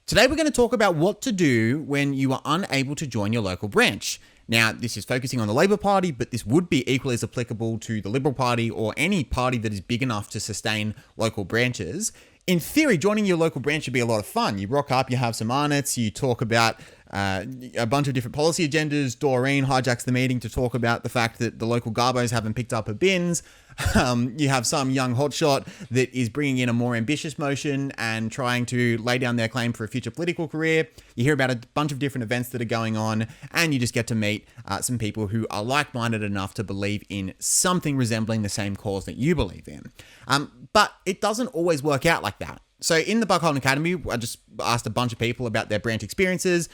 Today we're going to talk about what to do when you are unable to join your local branch. Now, this is focusing on the Labor Party, but this would be equally as applicable to the Liberal Party or any party that is big enough to sustain local branches. In theory, joining your local branch should be a lot of fun. You rock up, you have some arnets, you talk about a bunch of different policy agendas. Doreen hijacks the meeting to talk about the fact that the local garbos haven't picked up her bins. You have some young hotshot that is bringing in a more ambitious motion and trying to lay down their claim for a future political career. You hear about a bunch of different events that are going on, and you just get to meet some people who are like-minded enough to believe in something resembling the same cause that you believe in. But it doesn't always work out like that. So in the Barton Academy, I just asked a bunch of people about their branch experiences.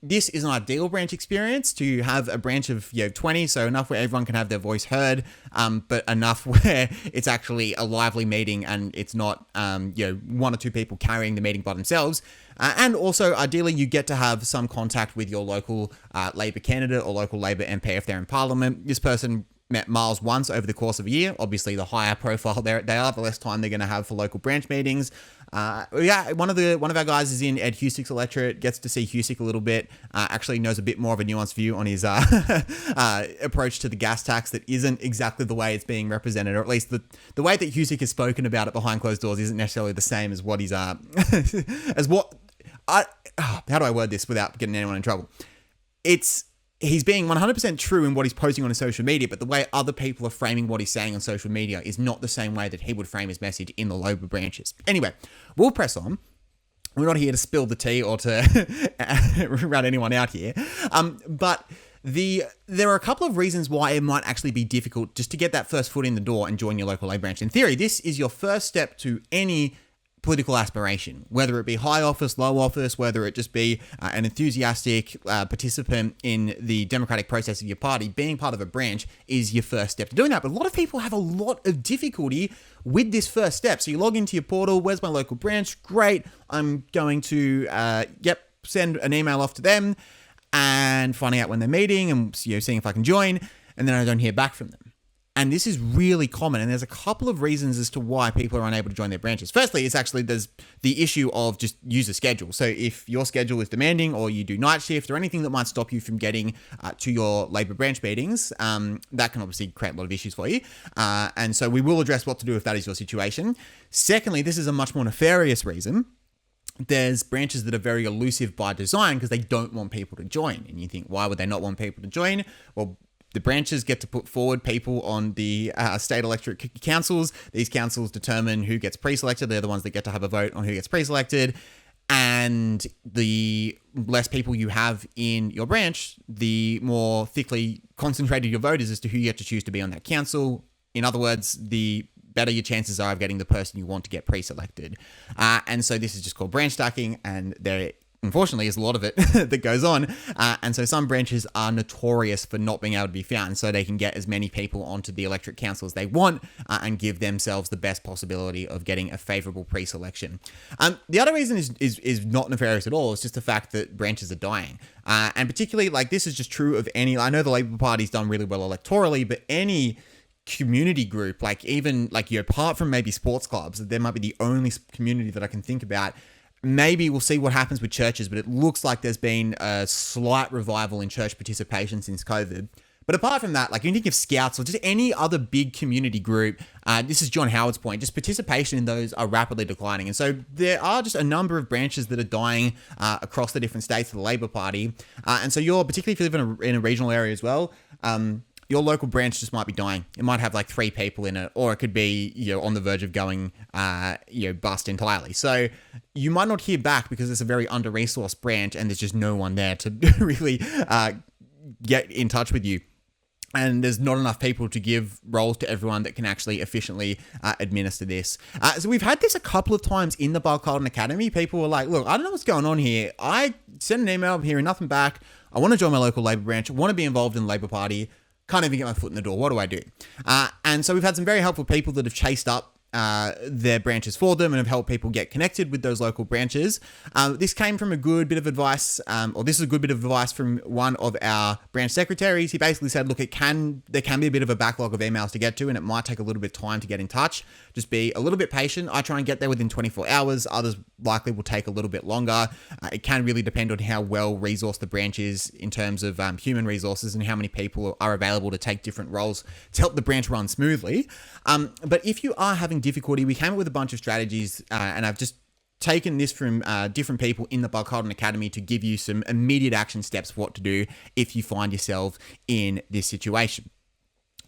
This is an ideal branch experience to have a branch of 20, so enough where everyone can have their voice heard, but enough where it's actually a lively meeting and it's not one or two people carrying the meeting by themselves. And also, ideally, you get to have some contact with your local Labor candidate or local Labor MP if they're in Parliament. This person met Miles once over the course of a year. Obviously, the higher profile they are, the less time they're going to have for local branch meetings. One of our guys is in Ed Husick's electorate, gets to see Husick a little bit, actually knows a bit more of a nuanced view on his approach to the gas tax that isn't exactly the way it's being represented, or at least the way that Husick has spoken about it behind closed doors isn't necessarily the same as what he's how do I word this without getting anyone in trouble? He's being 100% true in what he's posting on his social media, but the way other people are framing what he's saying on social media is not the same way that he would frame his message in the Labor branches. Anyway, we'll press on. We're not here to spill the tea or to run anyone out here. But there are a couple of reasons why it might actually be difficult just to get that first foot in the door and join your local Labor branch. In theory, this is your first step to any political aspiration, whether it be high office, low office, whether it just be an enthusiastic participant in the democratic process of your party. Being part of a branch is your first step to doing that. But a lot of people have a lot of difficulty with this first step. So you log into your portal, where's my local branch? Great. I'm going to, send an email off to them and finding out when they're meeting and seeing if I can join. And then I don't hear back from them. And this is really common, and there's a couple of reasons as to why people are unable to join their branches. Firstly, there's the issue of just user schedule. So if your schedule is demanding or you do night shift or anything that might stop you from getting to your Labor branch meetings, that can obviously create a lot of issues for you. And so we will address what to do if that is your situation. Secondly, this is a much more nefarious reason. There's branches that are very elusive by design because they don't want people to join. And you think, why would they not want people to join? Well, the branches get to put forward people on the state electorate councils. These councils determine who gets pre-selected. They're the ones that get to have a vote on who gets pre-selected. And the less people you have in your branch, the more thickly concentrated your vote is as to who you get to choose to be on that council. In other words, the better your chances are of getting the person you want to get pre-selected. And so this is just called branch stacking, and there unfortunately, there's a lot of it that goes on. And so some branches are notorious for not being able to be found, so they can get as many people onto the electorate council as they want and give themselves the best possibility of getting a favourable pre-selection. The other reason is not nefarious at all. It's just the fact that branches are dying. And particularly, this is just true of any... I know the Labor Party's done really well electorally, but any community group, apart from maybe sports clubs, there might be the only community that I can think about. Maybe we'll see what happens with churches, but it looks like there's been a slight revival in church participation since COVID. But apart from that, you think of scouts or just any other big community group, this is John Howard's point, just participation in those are rapidly declining. And so there are just a number of branches that are dying across the different states of the Labor Party. And so particularly if you live in a regional area as well, your local branch just might be dying. It might have 3 people in it, or it could be, on the verge of going, bust entirely. So you might not hear back because it's a very under-resourced branch and there's just no one there to really get in touch with you. And there's not enough people to give roles to everyone that can actually efficiently administer this. So we've had this a couple of times in the Barton Academy. People were like, look, I don't know what's going on here. I sent an email, I'm hearing nothing back. I want to join my local Labor branch. I want to be involved in the Labor Party. Can't even get my foot in the door. What do I do? And so we've had some very helpful people that have chased up their branches for them and have helped people get connected with those local branches. This came from a good bit of advice, or this is a good bit of advice from one of our branch secretaries. He basically said, look, there can be a bit of a backlog of emails to get to, and it might take a little bit of time to get in touch. Just be a little bit patient. I try and get there within 24 hours. Others likely will take a little bit longer. It can really depend on how well resourced the branch is in terms of human resources and how many people are available to take different roles to help the branch run smoothly. But if you are having difficulty, we came up with a bunch of strategies, and I've just taken this from different people in the Barton Academy to give you some immediate action steps for what to do if you find yourself in this situation.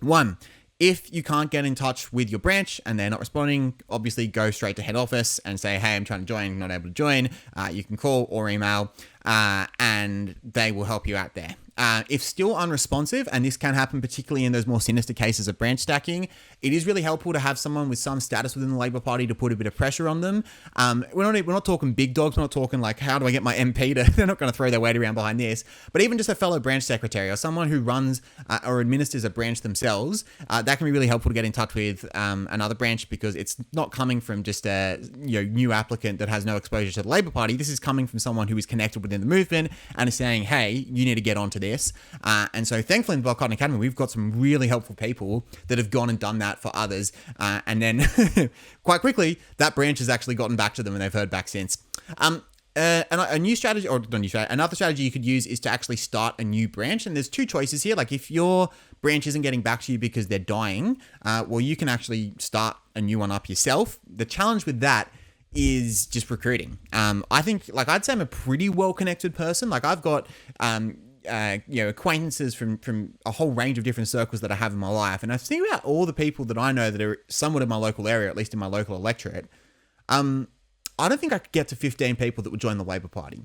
1, if you can't get in touch with your branch and they're not responding, obviously go straight to head office and say, hey, I'm trying to join, not able to join. You can call or email, and they will help you out there. If still unresponsive, and this can happen particularly in those more sinister cases of branch stacking, it is really helpful to have someone with some status within the Labor Party to put a bit of pressure on them. We're not talking big dogs. We're not talking like, how do I get my MP to, they're not going to throw their weight around behind this, but even just a fellow branch secretary or someone who runs or administers a branch themselves, that can be really helpful to get in touch with another branch, because it's not coming from just a new applicant that has no exposure to the Labor Party. This is coming from someone who is connected within the movement and is saying, hey, you need to get onto this. And so thankfully in the Barton Academy, we've got some really helpful people that have gone and done that for others. And then quite quickly, that branch has actually gotten back to them and they've heard back since. A new strategy, or not new strategy, another strategy you could use is to actually start a new branch. And there's 2 choices here. Like if your branch isn't getting back to you because they're dying, well, you can actually start a new one up yourself. The challenge with that is just recruiting. I think, like, I'd say I'm a pretty well-connected person. Like I've got, acquaintances from a whole range of different circles that I have in my life. And I think about all the people that I know that are somewhat in my local area, at least in my local electorate. I don't think I could get to 15 people that would join the Labor Party.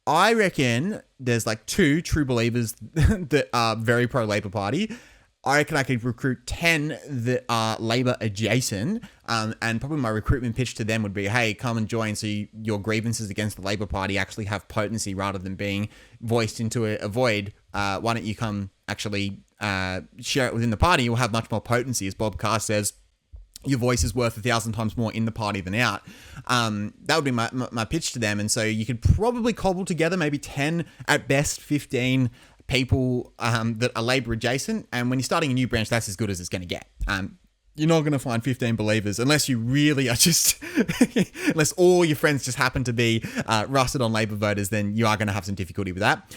I reckon there's like 2 true believers that are very pro-Labor Party. I reckon I could recruit 10 that are Labor adjacent, and probably my recruitment pitch to them would be, hey, come and join so your grievances against the Labor Party actually have potency rather than being voiced into a void. Why don't you come actually share it within the party? You'll have much more potency. As Bob Carr says, your voice is worth 1,000 times more in the party than out. That would be my pitch to them. And so you could probably cobble together maybe 10, at best 15 people that are Labor adjacent. And when you're starting a new branch, that's as good as it's going to get. You're not going to find 15 believers unless you really are just, unless all your friends just happen to be rusted on Labor voters, then you are going to have some difficulty with that.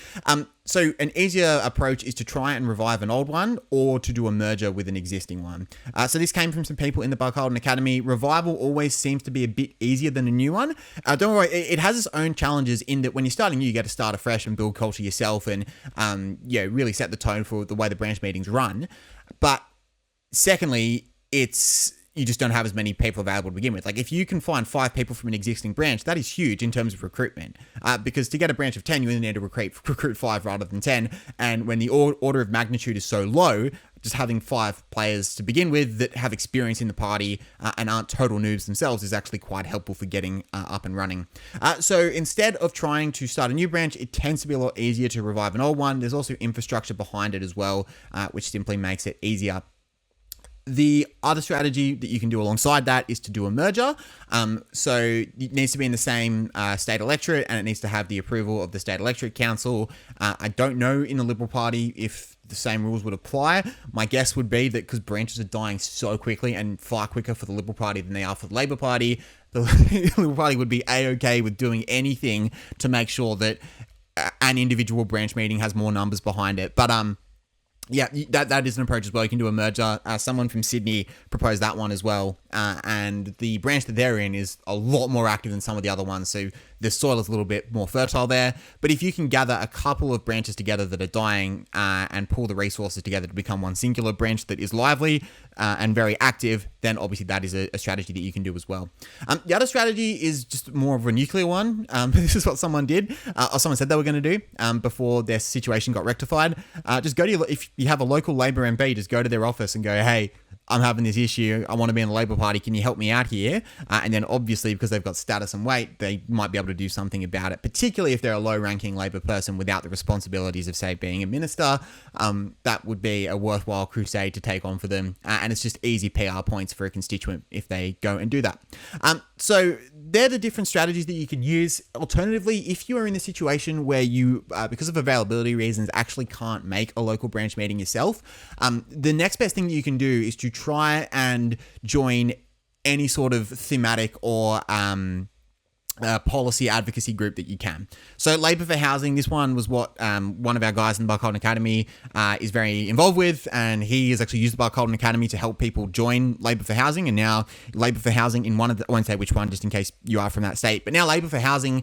So an easier approach is to try and revive an old one or to do a merger with an existing one. So this came from some people in the Barton Academy. Revival always seems to be a bit easier than a new one. Don't worry, it has its own challenges in that when you're starting new, you get to start afresh and build culture yourself and really set the tone for the way the branch meetings run. But secondly, you just don't have as many people available to begin with. Like if you can find 5 people from an existing branch, that is huge in terms of recruitment. Because to get a branch of 10, you only need to recruit 5 rather than 10. And when the order of magnitude is so low, just having 5 players to begin with that have experience in the party and aren't total noobs themselves is actually quite helpful for getting up and running. So instead of trying to start a new branch, it tends to be a lot easier to revive an old one. There's also infrastructure behind it as well, which simply makes it easier. The other strategy that you can do alongside that is to do a merger. So it needs to be in the same state electorate and it needs to have the approval of the state electorate council. I don't know in the Liberal Party if the same rules would apply. My guess would be that because branches are dying so quickly and far quicker for the Liberal Party than they are for the Labor Party, the Liberal Party would be a-okay with doing anything to make sure that an individual branch meeting has more numbers behind it. But yeah, that is an approach as well. You can do a merger. Someone from Sydney proposed that one as well. And the branch that they're in is a lot more active than some of the other ones. So the soil is a little bit more fertile there. But if you can gather a couple of branches together that are dying and pull the resources together to become one singular branch that is lively and very active, then obviously that is a strategy that you can do as well. The other strategy is just more of a nuclear one. This is what someone did, or someone said they were going to do before their situation got rectified. Just go to if you have a local Labor MP, just go to their office and go, hey, I'm having this issue. I want to be in the Labor Party. Can you help me out here? And then obviously, because they've got status and weight, they might be able to do something about it, particularly if they're a low-ranking Labor person without the responsibilities of, say, being a minister. That would be a worthwhile crusade to take on for them, and it's just easy PR points for a constituent if they go and do that. So they're the different strategies that you can use. Alternatively, if you are in a situation where you, because of availability reasons, actually can't make a local branch meeting yourself, the next best thing that you can do is to try and join any sort of thematic or policy advocacy group that you can. So Labor for Housing, this one was what one of our guys in the Barton Academy is very involved with, and he has actually used the Barton Academy to help people join Labor for Housing, and now Labor for Housing in one of the, I won't say which one just in case you are from that state, but now Labor for Housing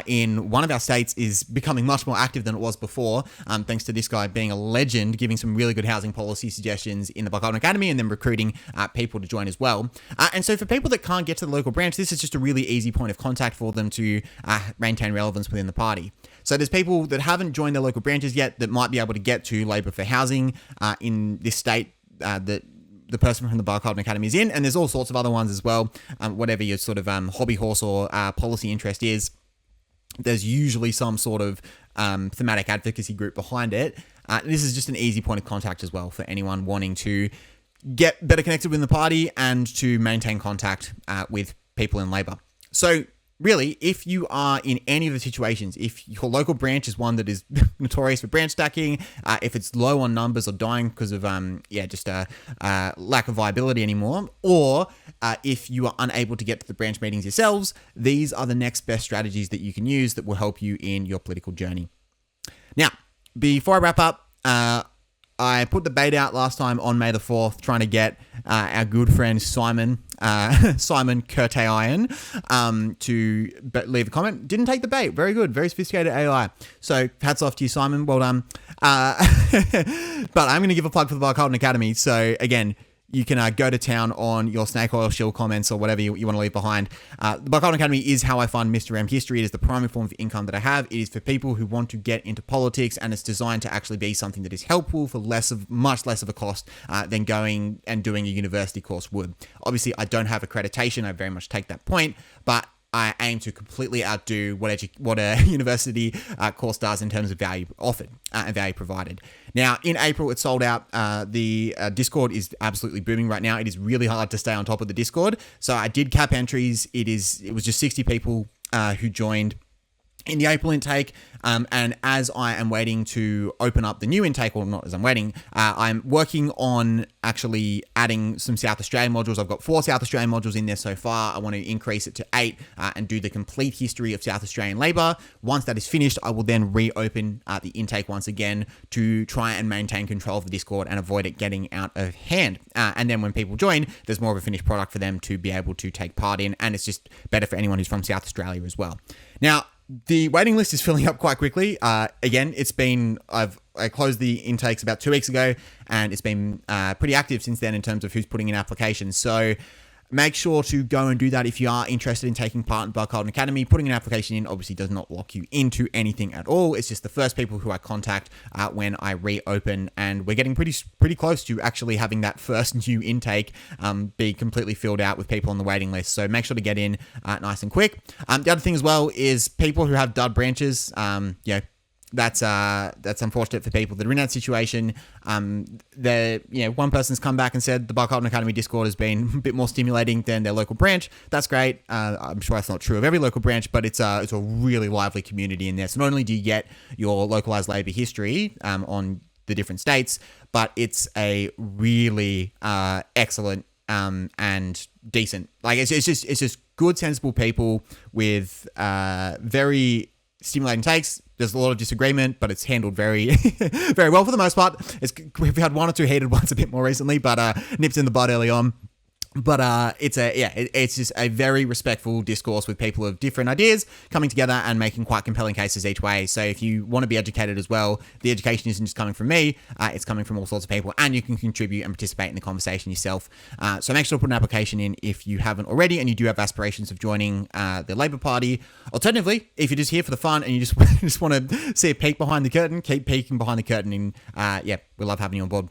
in one of our states is becoming much more active than it was before, thanks to this guy being a legend, giving some really good housing policy suggestions in the Barton Academy and then recruiting people to join as well. And so for people that can't get to the local branch, this is just a really easy point of contact for them to maintain relevance within the party. So there's people that haven't joined their local branches yet that might be able to get to Labor for Housing in this state that the person from the Barton Academy is in, and there's all sorts of other ones as well. Whatever your sort of hobby horse or policy interest is, there's usually some sort of thematic advocacy group behind it. This is just an easy point of contact as well for anyone wanting to get better connected with the party and to maintain contact with people in Labor. So really, if you are in any of the situations, if your local branch is one that is notorious for branch stacking, if it's low on numbers or dying because of just a lack of viability anymore, or if you are unable to get to the branch meetings yourselves, these are the next best strategies that you can use that will help you in your political journey. Now, before I wrap up, I put the bait out last time on May the 4th, trying to get our good friend Simon Kurtayan to leave a comment. Didn't take the bait. Very good. Very sophisticated AI. So hats off to you, Simon. Well done. But I'm going to give a plug for the Barton Academy. So again, you can go to town on your snake oil shield comments or whatever you want to leave behind. The Barton Academy is how I fund Mr. M History. It is the primary form of income that I have. It is for people who want to get into politics, and it's designed to actually be something that is helpful for much less of a cost than going and doing a university course would. Obviously, I don't have accreditation. I very much take that point, but I aim to completely outdo what a university course does in terms of value offered and value provided. Now, in April, it sold out. The Discord is absolutely booming right now. It is really hard to stay on top of the Discord. So I did cap entries. It was just 60 people who joined in the April intake, and as I am waiting to open up the new intake, or not as I'm waiting, I'm working on actually adding some South Australian modules. I've got 4 South Australian modules in there so far. I want to increase it to 8 and do the complete history of South Australian Labor. Once that is finished, I will then reopen the intake once again to try and maintain control of the Discord and avoid it getting out of hand. And then when people join, there's more of a finished product for them to be able to take part in, and it's just better for anyone who's from South Australia as well. Now, the waiting list is filling up quite quickly. Again, I closed the intakes about 2 weeks ago, and it's been pretty active since then in terms of who's putting in applications. So make sure to go and do that if you are interested in taking part in Barton Academy. Putting an application in obviously does not lock you into anything at all. It's just the first people who I contact when I reopen, and we're getting pretty close to actually having that first new intake be completely filled out with people on the waiting list. So make sure to get in nice and quick. The other thing as well is people who have dud branches. That's unfortunate for people that are in that situation. One person's come back and said the Barton Academy Discord has been a bit more stimulating than their local branch. That's great. I'm sure that's not true of every local branch, but it's a really lively community in there. So not only do you get your localized labor history on the different states, but it's a really excellent and decent. Like it's just good, sensible people with very stimulating takes. There's a lot of disagreement, but it's handled very, very well for the most part. We've had 1 or 2 heated ones a bit more recently, but nips in the bud early on. But it's just a very respectful discourse with people of different ideas coming together and making quite compelling cases each way. So if you want to be educated as well, the education isn't just coming from me, it's coming from all sorts of people, and you can contribute and participate in the conversation yourself. So make sure to put an application in if you haven't already and you do have aspirations of joining the Labor Party. Alternatively, if you're just here for the fun and you just want to see a peek behind the curtain, keep peeking behind the curtain, and we love having you on board.